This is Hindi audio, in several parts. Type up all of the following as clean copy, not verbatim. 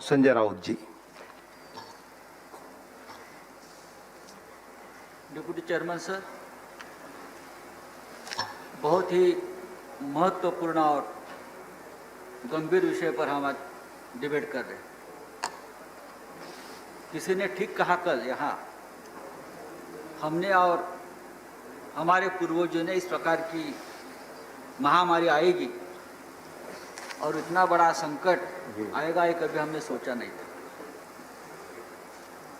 संजय राउत जी। डिप्टी चेयरमैन सर, बहुत ही महत्वपूर्ण और गंभीर विषय पर हम आज डिबेट कर रहे हैं। किसी ने ठीक कहा कल यहाँ, हमने और हमारे पूर्वजों ने इस प्रकार की महामारी आएगी और इतना बड़ा संकट आएगा ये कभी हमने सोचा नहीं था।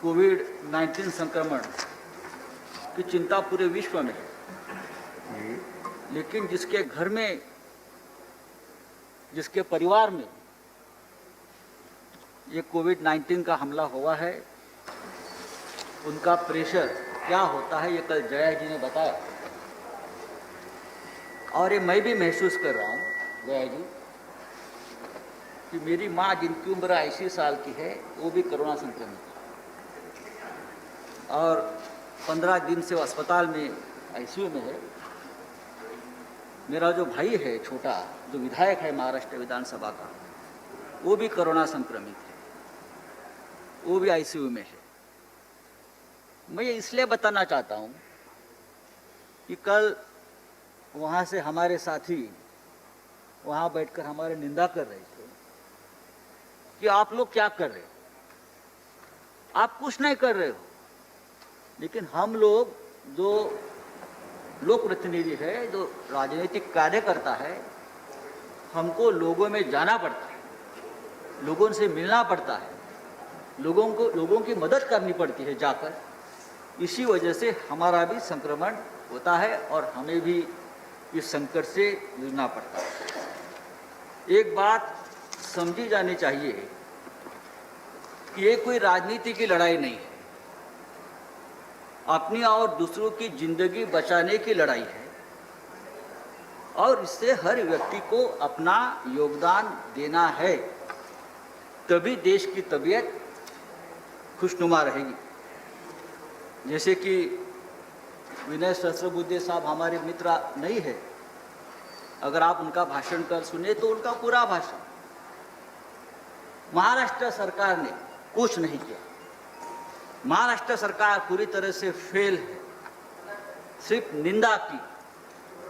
कोविड-19 संक्रमण की चिंता पूरे विश्व में है, लेकिन जिसके घर में, जिसके परिवार में ये कोविड-19 का हमला हुआ है, उनका प्रेशर क्या होता है ये कल जया जी ने बताया। और ये मैं भी महसूस कर रहा हूँ जया जी कि मेरी माँ जिनकी उम्र 80 साल की है वो भी कोरोना संक्रमित है और 15 दिन से वो अस्पताल में आईसीयू में है। मेरा जो भाई है छोटा, जो विधायक है महाराष्ट्र विधानसभा का, वो भी कोरोना संक्रमित है, वो भी आईसीयू में है। मैं ये इसलिए बताना चाहता हूँ कि कल वहाँ से हमारे साथी वहाँ बैठकर हमारे निंदा कर रहे थे कि आप लोग क्या कर रहे हो, आप कुछ नहीं कर रहे हो। लेकिन हम लोग जो लोक प्रतिनिधि है, जो राजनीतिक कार्य करता है, हमको लोगों में जाना पड़ता है, लोगों से मिलना पड़ता है, लोगों की मदद करनी पड़ती है जाकर। इसी वजह से हमारा भी संक्रमण होता है और हमें भी इस संकट से जूझना पड़ता है। एक बात समझी जानी चाहिए कि ये कोई राजनीति की लड़ाई नहीं है, अपनी और दूसरों की जिंदगी बचाने की लड़ाई है और इससे हर व्यक्ति को अपना योगदान देना है, तभी देश की तबीयत खुशनुमा रहेगी। जैसे कि विनय सहस्त्रबुद्धे साहब हमारे मित्र नहीं है, अगर आप उनका भाषण कर सुने तो उनका पूरा भाषण महाराष्ट्र सरकार ने कुछ नहीं किया। महाराष्ट्र सरकार पूरी तरह से फेल है, सिर्फ निंदा की,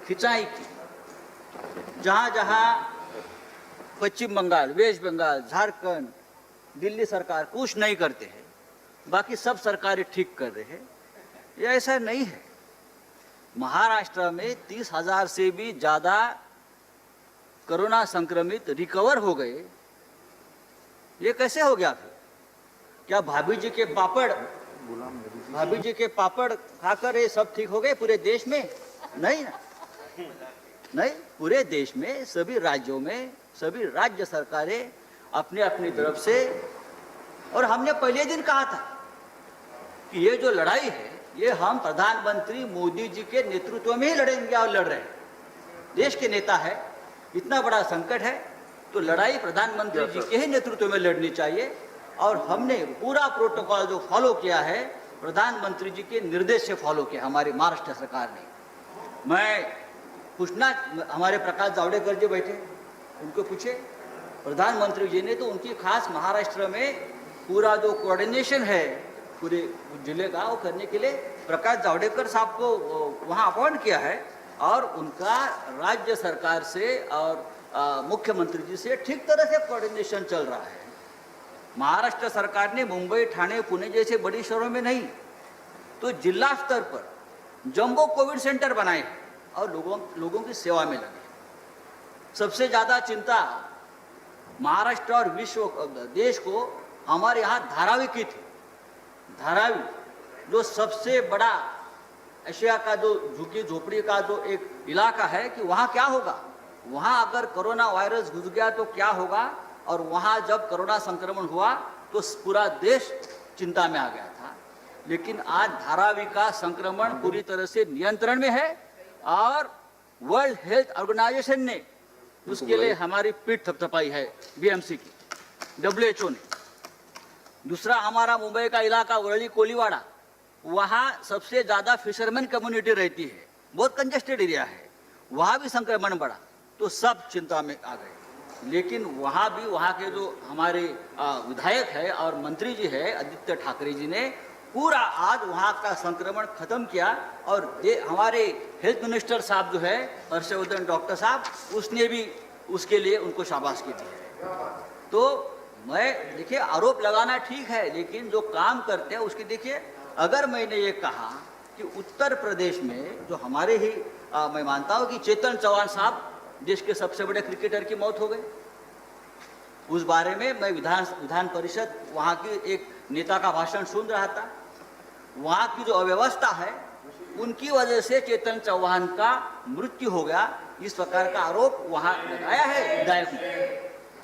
खिंचाई की। जहां जहां पश्चिम बंगाल, वेस्ट बंगाल, झारखंड, दिल्ली सरकार कुछ नहीं करते हैं, बाकी सब सरकारें ठीक कर रहे हैं, ये ऐसा नहीं है। महाराष्ट्र में 30,000 से भी ज़्यादा कोरोना संक्रमित रिकवर हो गए। ये कैसे हो गया फिर? क्या भाभी जी के पापड़ खाकर ये सब ठीक हो गए पूरे देश में? नहीं ना, नहीं। पूरे देश में सभी राज्यों में सभी राज्य सरकारें अपने अपनी तरफ से, और हमने पहले दिन कहा था कि ये जो लड़ाई है ये हम प्रधानमंत्री मोदी जी के नेतृत्व में ही लड़ेंगे और लड़ रहे हैं। देश के नेता है, इतना बड़ा संकट है तो लड़ाई प्रधानमंत्री जी के ही नेतृत्व में लड़नी चाहिए। और हमने पूरा प्रोटोकॉल जो फॉलो किया है प्रधानमंत्री जी के निर्देश से फॉलो किया हमारी महाराष्ट्र सरकार ने। मैं पूछना, हमारे प्रकाश जावड़ेकर जी बैठे, उनको पूछे, प्रधानमंत्री जी ने तो उनकी खास महाराष्ट्र में पूरा जो कोऑर्डिनेशन है पूरे जिले का वो करने के लिए प्रकाश जावड़ेकर साहब को वहाँ अपॉइंट किया है और उनका राज्य सरकार से और मुख्यमंत्री जी से ठीक तरह से कोऑर्डिनेशन चल रहा है। महाराष्ट्र सरकार ने मुंबई, ठाणे, पुणे जैसे बड़ी शहरों में नहीं तो जिला स्तर पर जंबो कोविड सेंटर बनाए और लोगों की सेवा में लगे। सबसे ज़्यादा चिंता महाराष्ट्र और देश को हमारे यहाँ धारावी की थी। धारावी जो सबसे बड़ा एशिया का जो झुग्गी झोपड़ी का जो एक इलाका है कि वहाँ क्या होगा, वहाँ अगर कोरोना वायरस घुस गया तो क्या होगा। और वहाँ जब कोरोना संक्रमण हुआ तो पूरा देश चिंता में आ गया था। लेकिन आज धारावी का संक्रमण पूरी तरह से नियंत्रण में है और वर्ल्ड हेल्थ ऑर्गेनाइजेशन ने उसके लिए हमारी पीठ थपथपाई है, बीएमसी की, WHO ने। दूसरा हमारा मुंबई का इलाका वरली कोलीवाड़ा, वहाँ सबसे ज़्यादा फिशरमैन कम्युनिटी रहती है, बहुत कंजेस्टेड एरिया है, वहाँ भी संक्रमण बढ़ा तो सब चिंता में आ गए। लेकिन वहाँ भी वहाँ के जो हमारे विधायक है और मंत्री जी है आदित्य ठाकरे जी ने पूरा आज वहाँ का संक्रमण खत्म किया। और हमारे हेल्थ मिनिस्टर साहब जो है हर्षवर्धन डॉक्टर साहब, उसने भी उसके लिए उनको शाबाशी दी है। तो मैं देखिए, आरोप लगाना ठीक है, लेकिन जो काम करते हैं उसकी देखिए। अगर मैंने ये कहा कि उत्तर प्रदेश में जो हमारे ही मैं मानता हूँ कि चेतन चौहान साहब देश के सबसे बड़े क्रिकेटर की मौत हो गई, उस बारे में मैं विधान परिषद वहाँ की एक नेता का भाषण सुन रहा था। वहाँ की जो अव्यवस्था है उनकी वजह से चेतन चौहान का मृत्यु हो गया, इस प्रकार का आरोप वहाँ लगाया है विधायक ने।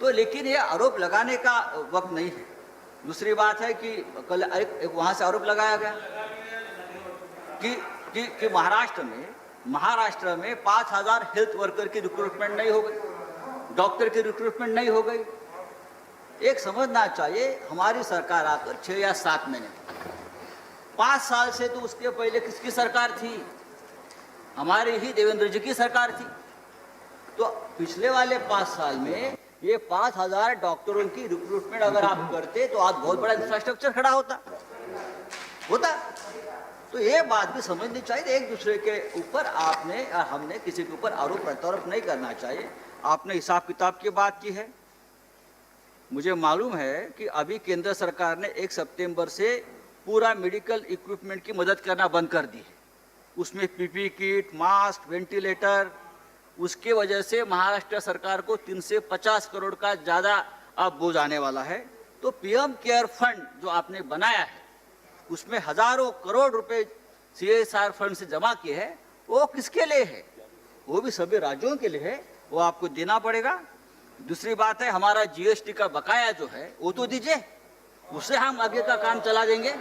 तो लेकिन ये आरोप लगाने का वक्त नहीं है। दूसरी बात है कि कल एक वहाँ से आरोप लगाया गया कि महाराष्ट्र में 5000 हेल्थ वर्कर की रिक्रूटमेंट नहीं हो गई, डॉक्टर की रिक्रूटमेंट नहीं हो गई। एक समझना चाहिए, हमारी सरकार आकर 6 या 7 महीने, 5 साल से तो उसके पहले किसकी सरकार थी? हमारी ही देवेंद्र जी की सरकार थी। तो पिछले वाले 5 साल में ये 5000 डॉक्टरों की रिक्रूटमेंट अगर आप करते तो आज बहुत बड़ा इंफ्रास्ट्रक्चर खड़ा होता। तो ये बात भी समझनी चाहिए, एक दूसरे के ऊपर आपने और हमने किसी के ऊपर आरोप प्रत्यारोप नहीं करना चाहिए। आपने हिसाब किताब की बात की है। मुझे मालूम है कि अभी केंद्र सरकार ने 1 सितंबर से पूरा मेडिकल इक्विपमेंट की मदद करना बंद कर दी है। उसमें पीपी किट, मास्क, वेंटिलेटर, उसके वजह से महाराष्ट्र सरकार को 3 से 50 करोड़ का ज़्यादा अब बोझ आने वाला है। तो पीएम केयर फंड जो आपने बनाया है उसमें हजारों करोड़ रुपए CSR फंड से जमा किए हैं, वो किसके लिए है? वो भी सभी राज्यों के लिए है, वो आपको देना पड़ेगा। दूसरी बात है, हमारा GST का बकाया जो है वो तो दीजिए, उससे हम आगे का काम चला देंगे।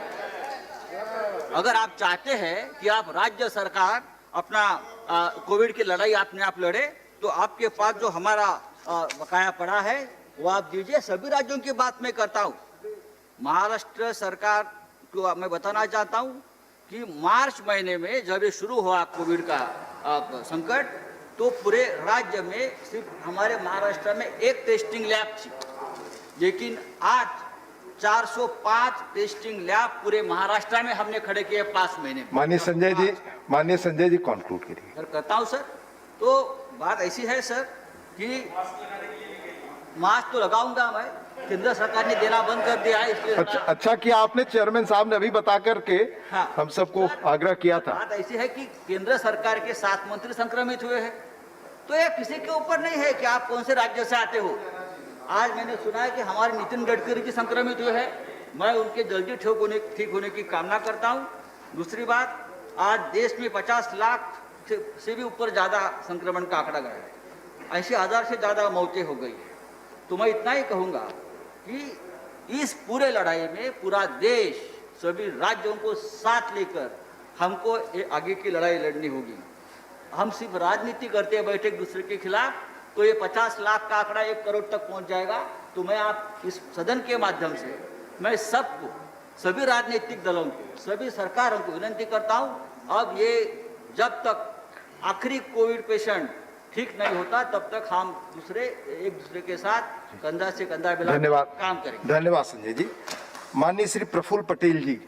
अगर आप चाहते हैं कि आप राज्य सरकार अपना कोविड की लड़ाई अपने आप लड़े, तो आपके पास जो हमारा बकाया पड़ा है वो आप दीजिए। सभी राज्यों की बात मैं करता हूँ। महाराष्ट्र सरकार को मैं बताना चाहता हूँ कि मार्च महीने में जब ये शुरू हुआ कोविड का संकट, तो पूरे राज्य में सिर्फ हमारे महाराष्ट्र में 1 टेस्टिंग लैब थी, लेकिन आज 405 टेस्टिंग लैब पूरे महाराष्ट्र में हमने खड़े किए 5 महीने में। माननीय संजय जी कंक्लूड करिए। सर करता हूँ सर। तो बात ऐसी है सर कि मास्क तो लगाऊंगा मैं, केंद्र सरकार ने देना बंद कर दिया है, इसलिए अच्छा किया आपने, चेयरमैन साहब ने अभी बता करके हम सबको आग्रह किया था। बात ऐसी है कि केंद्र सरकार के 7 मंत्री संक्रमित हुए हैं, तो ये किसी के ऊपर नहीं है कि आप कौन से राज्य से आते हो। आज मैंने सुना है कि हमारे नितिन गडकरी जी संक्रमित हुए हैं, मैं उनके जल्दी ठीक होने की कामना करता हूँ। दूसरी बात, आज देश में 50 लाख से भी ऊपर ज़्यादा संक्रमण का आंकड़ा गया है, 80,000 से ज़्यादा मौतें हो गई है। तो मैं इतना ही कहूँगा कि इस पूरे लड़ाई में पूरा देश, सभी राज्यों को साथ लेकर हमको आगे की लड़ाई लड़नी होगी। हम सिर्फ राजनीति करते बैठे एक दूसरे के खिलाफ, तो ये 50 लाख का आंकड़ा 1 करोड़ तक पहुंच जाएगा। तो मैं आप इस सदन के माध्यम से मैं सबको, सभी राजनीतिक दलों को, सभी सरकारों को विनती करता हूं, अब ये जब तक आखिरी कोविड पेशेंट ठीक नहीं होता तब तक हम एक दूसरे के साथ कंधा से कंधा मिला काम करेंगे। धन्यवाद संजय जी। माननीय श्री प्रफुल्ल पटेल जी।